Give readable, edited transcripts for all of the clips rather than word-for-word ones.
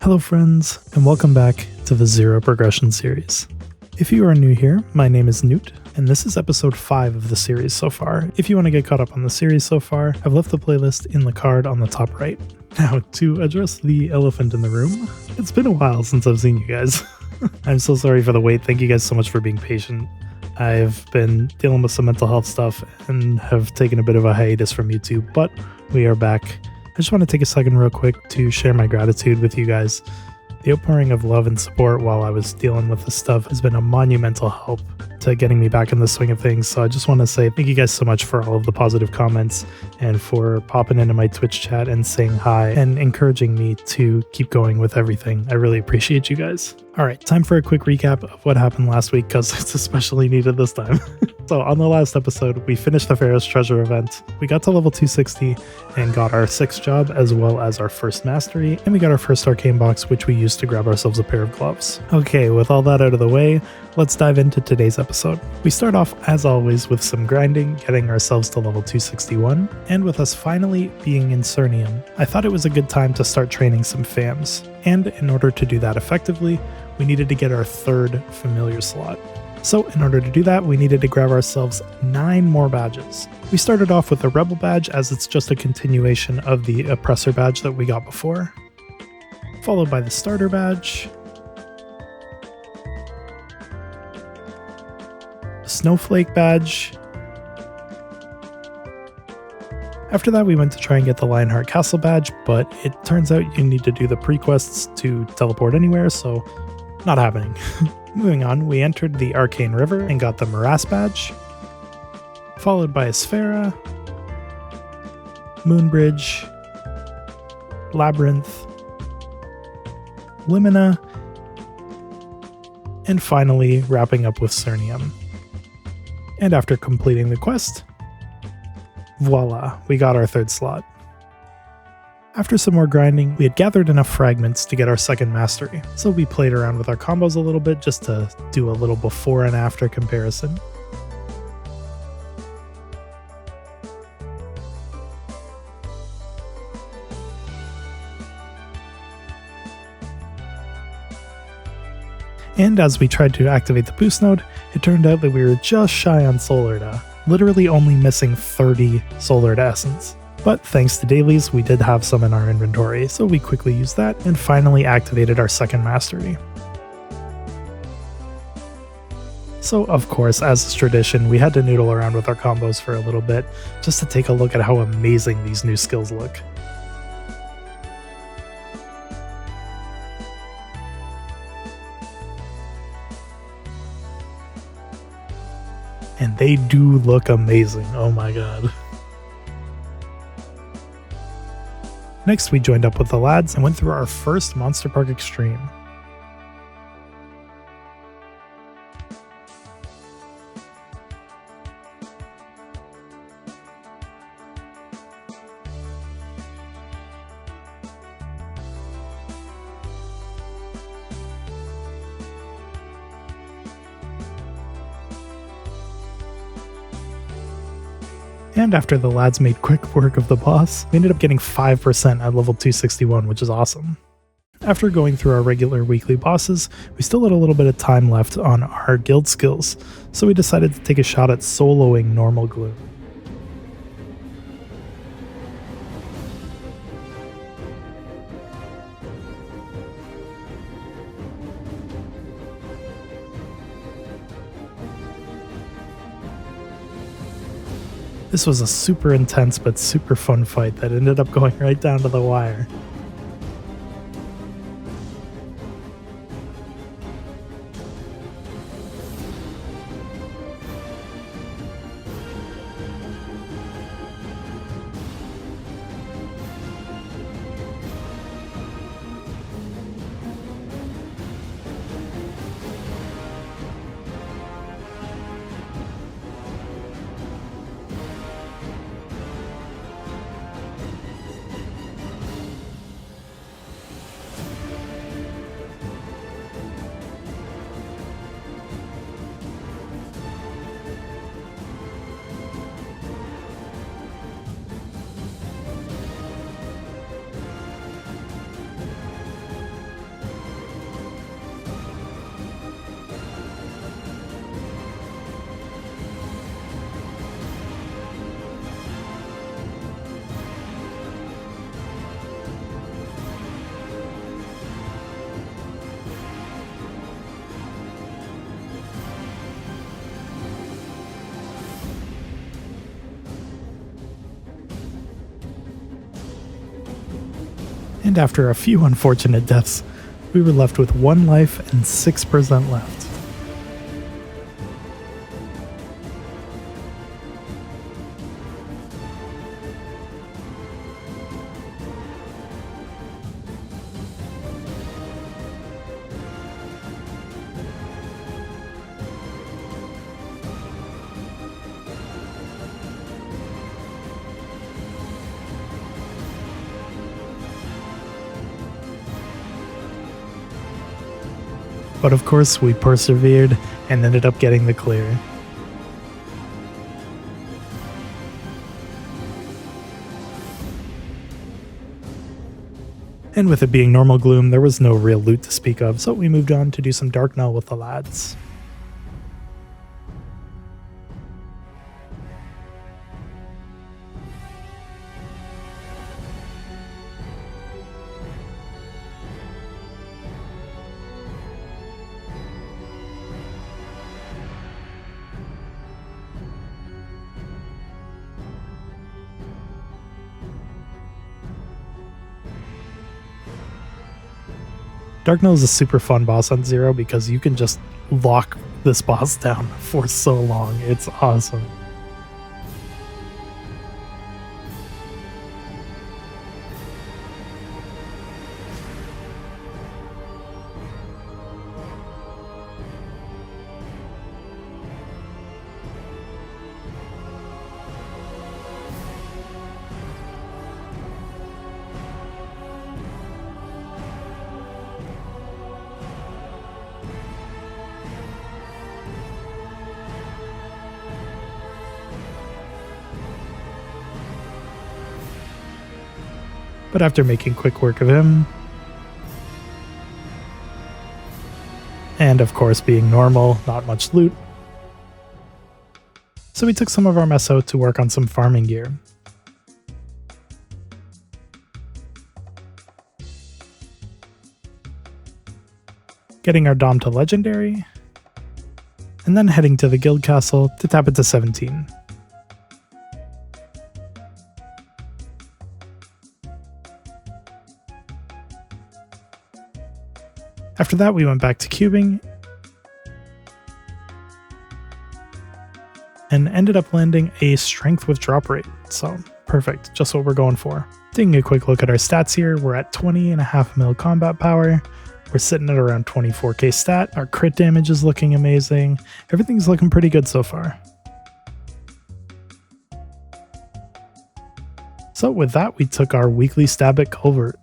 Hello friends, and welcome back to the Zero Progression series. If you are new here, my name is Newt, and this is episode 5 of the series so far. If you want to get caught up on the series so far, I've left the playlist in the card on the top right. Now, to address the elephant in the room, it's been a while since I've seen you guys. I'm so sorry for the wait, thank you guys so much for being patient. I've been dealing with some mental health stuff and have taken a bit of a hiatus from YouTube, but we are back. I just want to take a second real quick to share my gratitude with you guys. The outpouring of love and support while I was dealing with this stuff has been a monumental help to getting me back in the swing of things. So I just want to say thank you guys so much for all of the positive comments and for popping into my Twitch chat and saying hi and encouraging me to keep going with everything. I really appreciate you guys. All right, time for a quick recap of what happened last week because it's especially needed this time. So on the last episode, we finished the Pharaoh's Treasure event. We got to level 260 and got our 6th job as well as our first mastery, and we got our first arcane box, which we used to grab ourselves a pair of gloves. Okay, with all that out of the way, let's dive into today's episode. We start off, as always, with some grinding, getting ourselves to level 261, and with us finally being in Cernium, I thought it was a good time to start training some FAMs. And in order to do that effectively, we needed to get our 3rd familiar slot. So in order to do that, we needed to grab ourselves 9 more badges. We started off with the Rebel badge as it's just a continuation of the Oppressor badge that we got before, followed by the Starter badge, the Snowflake badge. After that, we went to try and get the Lionheart Castle badge, but it turns out you need to do the pre-quests to teleport anywhere, so not happening. Moving on, we entered the Arcane River and got the Morass badge, followed by Asphera, Moonbridge, Labyrinth, Limina, and finally wrapping up with Cernium. And after completing the quest, voila, we got our 3rd slot. After some more grinding, we had gathered enough fragments to get our 2nd mastery, so we played around with our combos a little bit just to do a little before and after comparison. And as we tried to activate the boost node, it turned out that we were just shy on Solar Da, literally only missing 30 Solar Da Essence. But thanks to dailies, we did have some in our inventory, so we quickly used that and finally activated our 2nd mastery. So of course, as is tradition, we had to noodle around with our combos for a little bit, just to take a look at how amazing these new skills look. And they do look amazing, oh my god. Next, we joined up with the lads and went through our first Monster Park Extreme. And after the lads made quick work of the boss, we ended up getting 5% at level 261, which is awesome. After going through our regular weekly bosses, we still had a little bit of time left on our guild skills, so we decided to take a shot at soloing Normal Gloom. This was a super intense but super fun fight that ended up going right down to the wire. And after a few unfortunate deaths, we were left with 1 life and 6% left. But of course, we persevered and ended up getting the clear. And with it being normal gloom, there was no real loot to speak of, so we moved on to do some Dark Null with the lads. Dark Null is a super fun boss on Zero because you can just lock this boss down for so long. It's awesome. But after making quick work of him, and of course being normal, not much loot, so we took some of our mess out to work on some farming gear. Getting our Dom to Legendary, and then heading to the Guild Castle to tap it to 17. After that, we went back to cubing and ended up landing a strength with drop rate. So perfect, just what we're going for. Taking a quick look at our stats here, we're at 20.5 mil combat power. We're sitting at around 24k stat. Our crit damage is looking amazing. Everything's looking pretty good so far. So with that, we took our weekly stab at Culvert.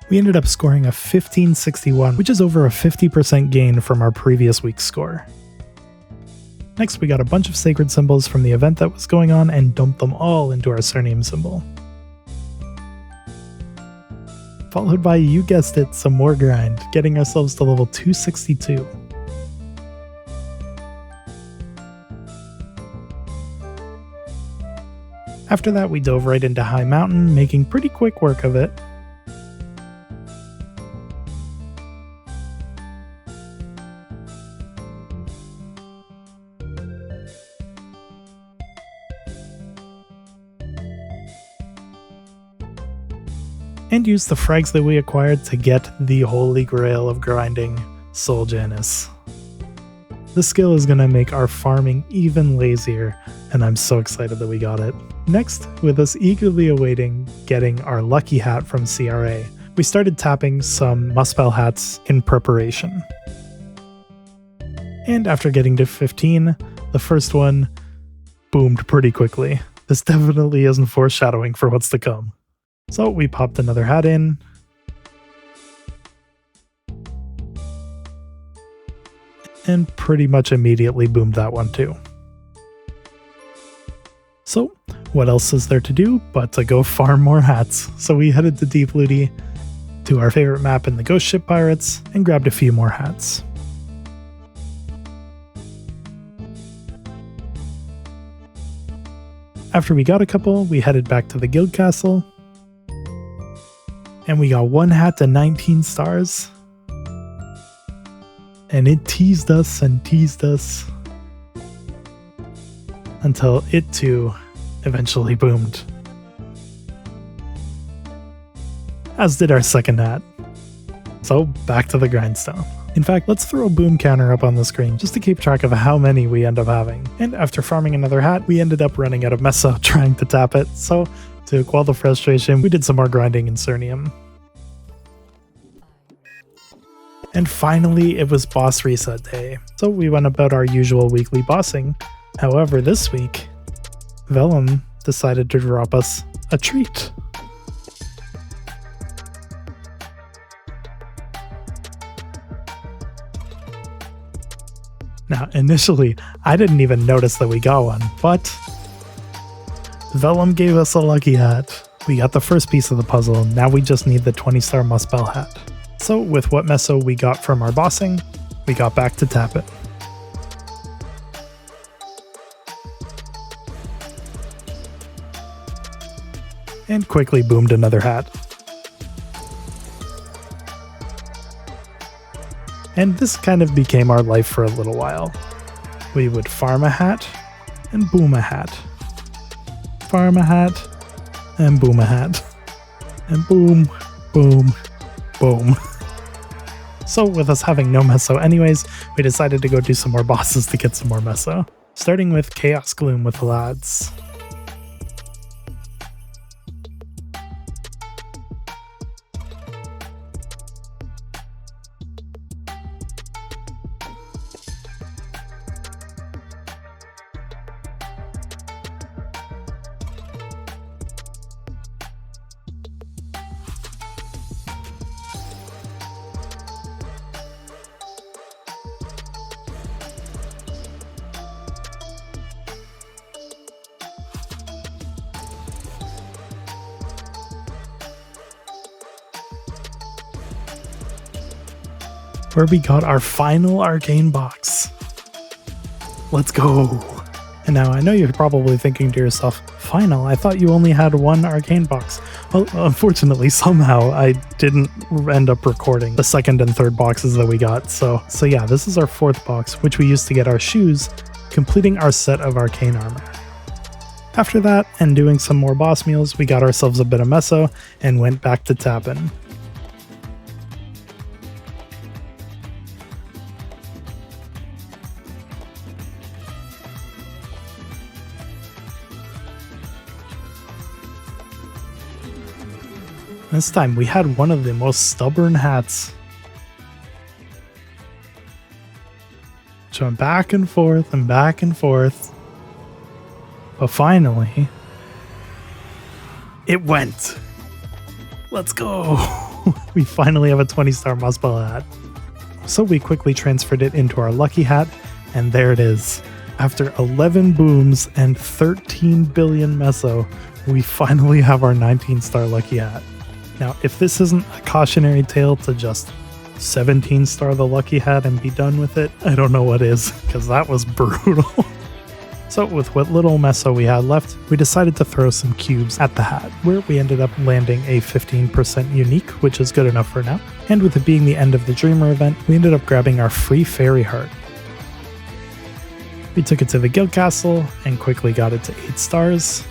We ended up scoring a 1561, which is over a 50% gain from our previous week's score. Next, we got a bunch of sacred symbols from the event that was going on and dumped them all into our Cernium symbol. Followed by, you guessed it, some more grind, getting ourselves to level 262. After that, we dove right into High Mountain, making pretty quick work of it. And use the frags that we acquired to get the holy grail of grinding, Soul Janus. This skill is going to make our farming even lazier, and I'm so excited that we got it. Next, with us eagerly awaiting getting our lucky hat from CRA, we started tapping some Muspel hats in preparation. And after getting to 15, the first one boomed pretty quickly. This definitely isn't foreshadowing for what's to come. So we popped another hat in. And pretty much immediately boomed that one too. So what else is there to do but to go farm more hats? So we headed to Deep Looty, to our favorite map in the Ghost Ship Pirates, and grabbed a few more hats. After we got a couple, we headed back to the guild castle, and we got one hat to 19 stars. And it teased us and teased us until it too eventually boomed. As did our second hat. So back to the grindstone. In fact, let's throw a boom counter up on the screen just to keep track of how many we end up having. And after farming another hat, we ended up running out of meso trying to tap it. So to quell the frustration, we did some more grinding in Cernium. And finally, it was boss reset day, so we went about our usual weekly bossing. However, this week, Vellum decided to drop us a treat. Now, initially, I didn't even notice that we got one, but Vellum gave us a lucky hat. We got the first piece of the puzzle, now we just need the 20-star Muspel hat. So with what meso we got from our bossing, we got back to tap it. And quickly boomed another hat. And this kind of became our life for a little while. We would farm a hat and boom a hat. Farm a hat and boom a hat. And boom, boom, boom. So with us having no meso anyways, we decided to go do some more bosses to get some more meso. Starting with Chaos Gloom with the lads. Where we got our final arcane box. Let's go! And now I know you're probably thinking to yourself, final, I thought you only had one arcane box. Well, unfortunately, somehow I didn't end up recording the second and third boxes that we got. So yeah, this is our fourth box, which we used to get our shoes, completing our set of arcane armor. After that, and doing some more boss meals, we got ourselves a bit of meso and went back to tapping. This time we had one of the most stubborn hats. Which went back and forth and back and forth. But finally, it went. Let's go. We finally have a 20-star Muspel hat. So we quickly transferred it into our lucky hat, and there it is. After 11 booms and 13 billion meso, we finally have our 19-star lucky hat. Now, if this isn't a cautionary tale to just 17-star the lucky hat and be done with it, I don't know what is, because that was brutal. So with what little meso we had left, we decided to throw some cubes at the hat, where we ended up landing a 15% unique, which is good enough for now. And with it being the end of the Dreamer event, we ended up grabbing our free fairy heart. We took it to the guild castle and quickly got it to 8 stars.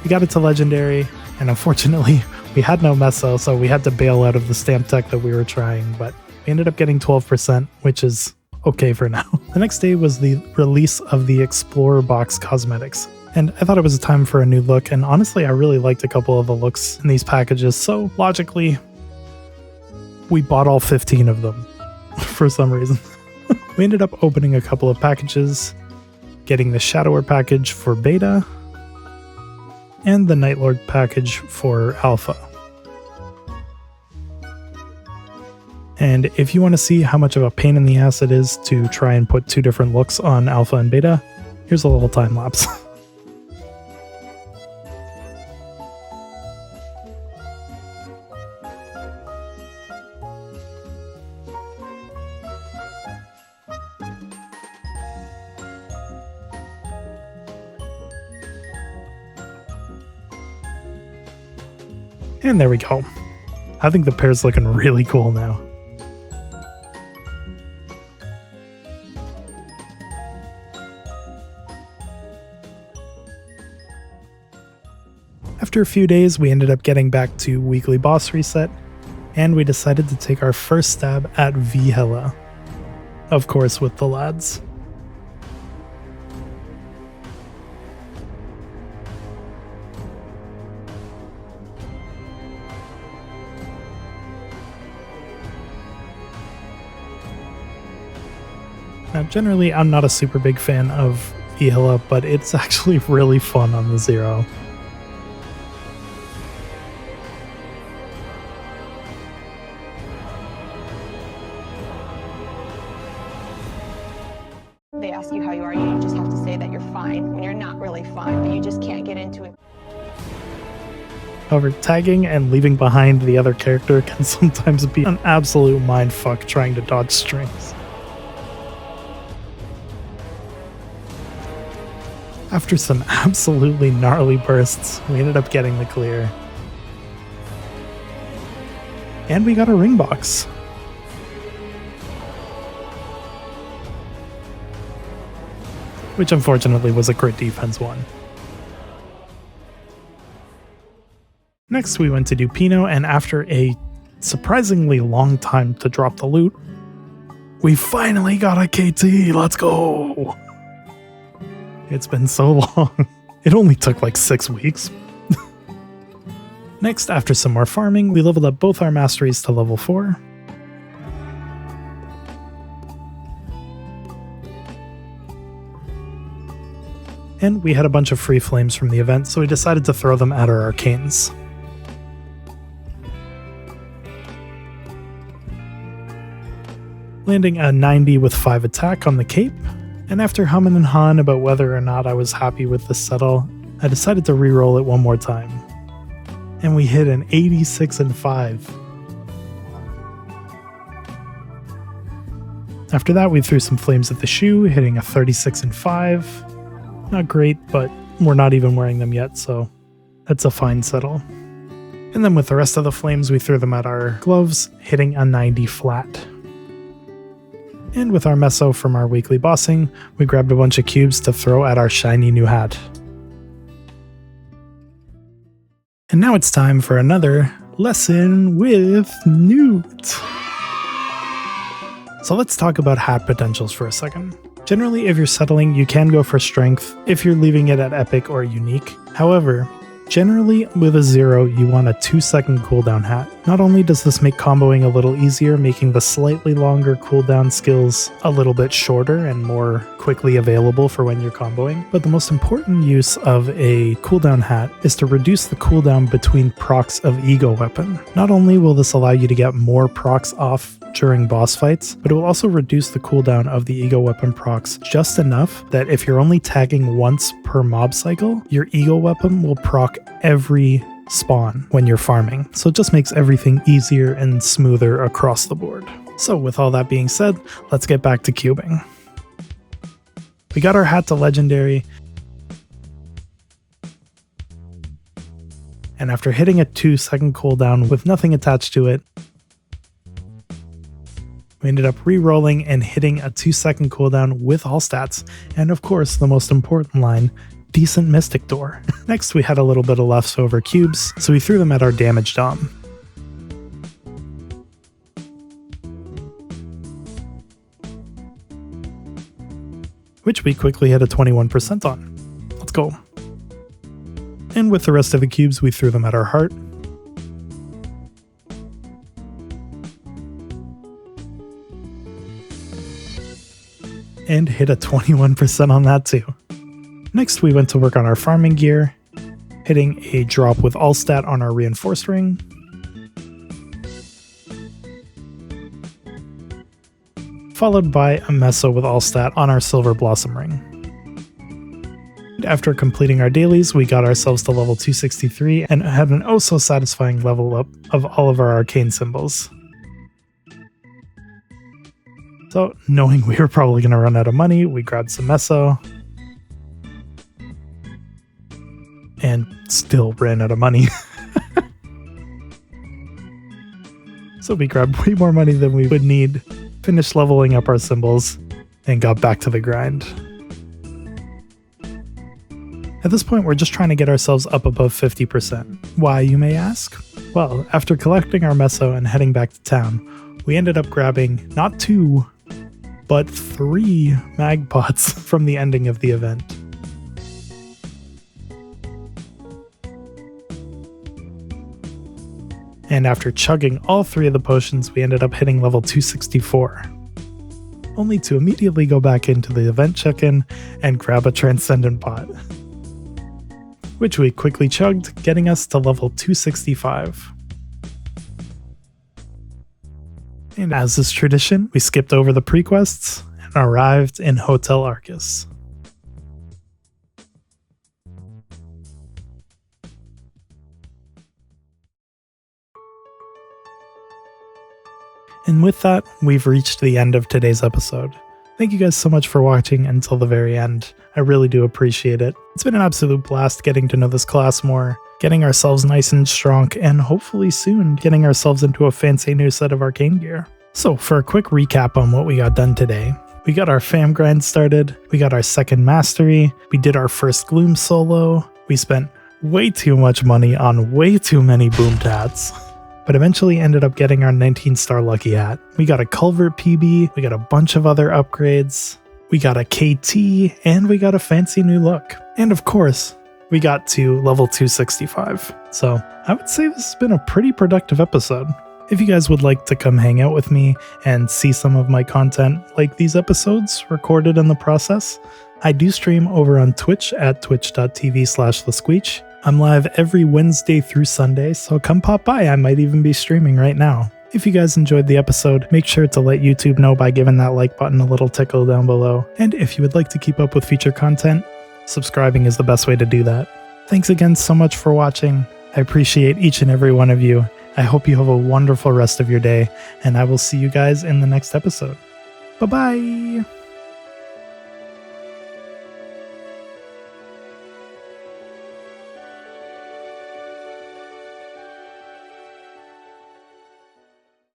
We got it to legendary, and unfortunately, we had no meso, so we had to bail out of the stamp tech that we were trying, but we ended up getting 12%, which is okay for now. The next day was the release of the Explorer Box cosmetics, and I thought it was a time for a new look, and honestly I really liked a couple of the looks in these packages, so logically we bought all 15 of them for some reason. We ended up opening a couple of packages, getting the Shadower package for beta and the Nightlord package for alpha. And if you want to see how much of a pain in the ass it is to try and put two different looks on alpha and beta, here's a little time lapse. And there we go. I think the pair's looking really cool now. After a few days, we ended up getting back to weekly boss reset, and we decided to take our first stab at Vihela. Of course, with the lads. Now, generally, I'm not a super big fan of Vihela, but it's actually really fun on the Zero. They ask you how you are, you just have to say that you're fine when you're not really fine, but you just can't get into it. However, tagging and leaving behind the other character can sometimes be an absolute mindfuck trying to dodge strings. After some absolutely gnarly bursts, we ended up getting the clear. And we got a ring box. Which unfortunately was a crit defense one. Next we went to do Pino, and after a surprisingly long time to drop the loot, we finally got a KT, let's go! It's been so long. It only took like 6 weeks. Next, after some more farming, we leveled up both our masteries to level 4. And we had a bunch of free flames from the event, so we decided to throw them at our arcanes. Landing a 90 with 5 attack on the cape. And after humming and hawing about whether or not I was happy with this settle, I decided to re-roll it one more time. And we hit an 86 and 5. After that, we threw some flames at the shoe, hitting a 36 and 5. Not great, but we're not even wearing them yet, so that's a fine settle. And then with the rest of the flames, we threw them at our gloves, hitting a 90 flat. And with our meso from our weekly bossing, we grabbed a bunch of cubes to throw at our shiny new hat. And now it's time for another lesson with Newt. So let's talk about hat potentials for a second. Generally, if you're settling, you can go for strength if you're leaving it at epic or unique. However, generally with a 0, you want a 2-second cooldown hat. Not only does this make comboing a little easier, making the slightly longer cooldown skills a little bit shorter and more quickly available for when you're comboing, but the most important use of a cooldown hat is to reduce the cooldown between procs of Ego Weapon. Not only will this allow you to get more procs off during boss fights, but it will also reduce the cooldown of the Ego Weapon procs just enough that if you're only tagging once per mob cycle, your Ego Weapon will proc every spawn when you're farming. So it just makes everything easier and smoother across the board. So with all that being said, let's get back to cubing. We got our hat to legendary, and after hitting a 2-second cooldown with nothing attached to it, we ended up re-rolling and hitting a 2-second cooldown with all stats, and of course the most important line, decent Mystic Door. Next we had a little bit of leftover cubes, so we threw them at our damage dom. which we quickly hit a 21% on. Let's go. And with the rest of the cubes, we threw them at our heart. And hit a 21% on that too. Next, we went to work on our farming gear, hitting a drop with all stat on our reinforced ring. Followed by a meso with all stat on our silver blossom ring. After completing our dailies, we got ourselves to level 263 and had an oh so satisfying level up of all of our arcane symbols. So, knowing we were probably going to run out of money, we grabbed some meso. And still ran out of money. So we grabbed way more money than we would need, finished leveling up our symbols, and got back to the grind. At this point, we're just trying to get ourselves up above 50%. Why, you may ask? Well, after collecting our meso and heading back to town, we ended up grabbing not 2, but 3 mag pots from the ending of the event. And after chugging all 3 of the potions, we ended up hitting level 264. Only to immediately go back into the event check-in and grab a transcendent pot, which we quickly chugged, getting us to level 265. And as is tradition, we skipped over the pre-quests and arrived in Hotel Arcus. And with that, we've reached the end of today's episode. Thank you guys so much for watching until the very end. I really do appreciate it. It's been an absolute blast getting to know this class more, getting ourselves nice and strong, and hopefully soon getting ourselves into a fancy new set of arcane gear. So for a quick recap on what we got done today, we got our fam grind started, we got our second mastery, we did our first gloom solo, we spent way too much money on way too many boom tats, but eventually ended up getting our 19-star lucky hat. We got a culvert PB, we got a bunch of other upgrades, we got a KT, and we got a fancy new look. And of course, we got to level 265. So I would say this has been a pretty productive episode. If you guys would like to come hang out with me and see some of my content like these episodes recorded in the process, I do stream over on Twitch at twitch.tv/thesqueech. I'm live every Wednesday through Sunday, so come pop by. I might even be streaming right now. If you guys enjoyed the episode, make sure to let YouTube know by giving that like button a little tickle down below. And if you would like to keep up with future content, subscribing is the best way to do that. Thanks again so much for watching. I appreciate each and every one of you. I hope you have a wonderful rest of your day, and I will see you guys in the next episode. Bye-bye!